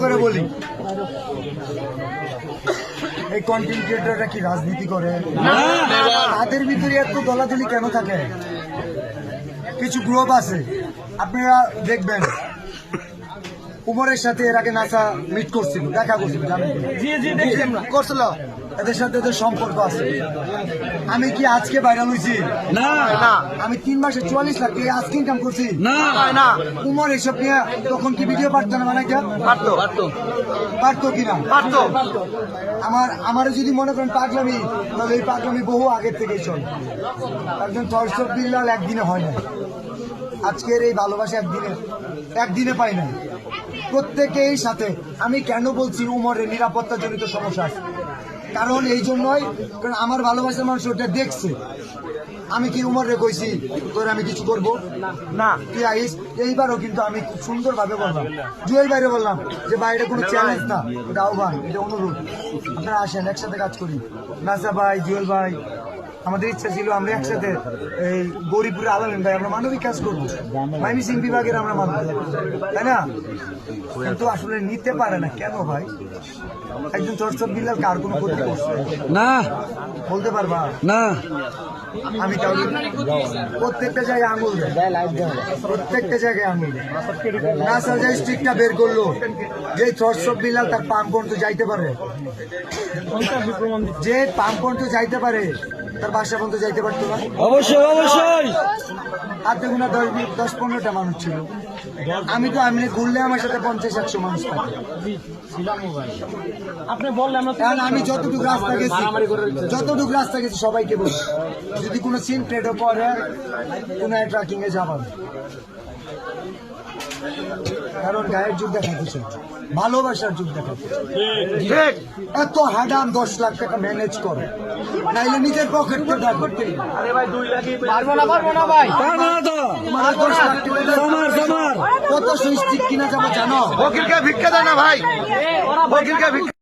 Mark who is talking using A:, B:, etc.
A: করে বলি, এই কন্টেন্ট ক্রিয়েটররা কি রাজনীতি করে? তাদের ভিতরে এত দলাদলি কেন থাকে? কিছু গ্রুপ আছে, আপনারা দেখবেন উমরের সাথে এর আগে নাসা মিট করছিল, দেখা করছিল, জানেন করছিল, এদের সাথে এদের সম্পর্ক আছে। আমি কি আজকে ভাইরাল হয়েছি?
B: না,
A: আমি 3 মাসে 44 লাখ টাকা আজকে ইনকাম করছি।
B: না,
A: উমর এসব নিয়ে তখন কি ভিডিও পারতো না বানাইতে? পারতো কিনা? আমার যদি মনে করেন পাগলামি, তাহলে এই পাগলামি বহু আগের থেকেই চলে। একজন দর্শক বিল্লাল একদিনে হয় না, আজকের এই ভালোবাসা একদিনে পাই না। প্রত্যেকেই সাথে আমি কেন বলছি উমরের নিরাপত্তা জনিত সমস্যা আছে, কারণ এই জন্যই, কারণ আমার ভালোবাসার মানুষ ওটা দেখছে। আমি কি উমরে কইছি তোর আমি কিছু করবো না, তুই আইস। এইবারও কিন্তু আমি খুব সুন্দর ভাবে বললাম, জুয়েল বাইরে বললাম যে বাইরে কোনো চ্যালেঞ্জ না, এটা আহ্বান, এটা অনুরোধ, আপনারা আসেন একসাথে কাজ করি। নাসা ভাই, জুয়েল ভাই, আমাদের ইচ্ছা ছিল আমরা একসাথে এই গরিবপুরে আলালেন ভাই আমরা মানবিক কাজ করবো, মাইমি সিং বিভাগের আমরা মানব, তাই না? কিন্তু আসলে নিতে পারে না কেন ভাই? একজন চর্চক বিল্লাল কার কোনো ক্ষতি করছে
B: না,
A: বলতে পারবা
B: না।
A: আমি তাহলে প্রত্যেকটা জায়গায় আঙুল দেয়, প্রত্যেকটা জায়গায় আঙুল দেয়। নাসার যে স্টিকটা বের করলো, যে চর্চক বিল্লাল তার পাম্প পর্যন্ত যাইতে পারে, যে পাম্প পর্যন্ত যাইতে পারে, তার বাসা পর্যন্ত যাইতে পারতো না?
B: অবশ্যই, অবশ্যই।
A: হাতে গোনা 10-15টা মানুষ ছিল। আমি তো এমনি ঘুরলে আমার সাথে 50-100 মানুষ থাকে। কারণ আমি যতটুকু রাস্তা গেছি সবাইকে বলছি, যদি কোনো সিন ট্রেডও করে কোনো ট্রাকিং এ যাবেন, কারণ গায়ের যুগ দেখাচ্ছে, ভালোবাসার যুগ দেখাচ্ছে। এত হাডাম 10 লাখ টাকা ম্যানেজ করে, নাইলে নিজের পকেট থেকে দেখো।
C: পারবো না ভাই।
A: তোমার 10 লাখ টাকা কত সুইচ কিনা যাবো জানো?
C: বকিলকে ভিক্ষা দেয় না ভাই, বকিলকে ভিক্ষা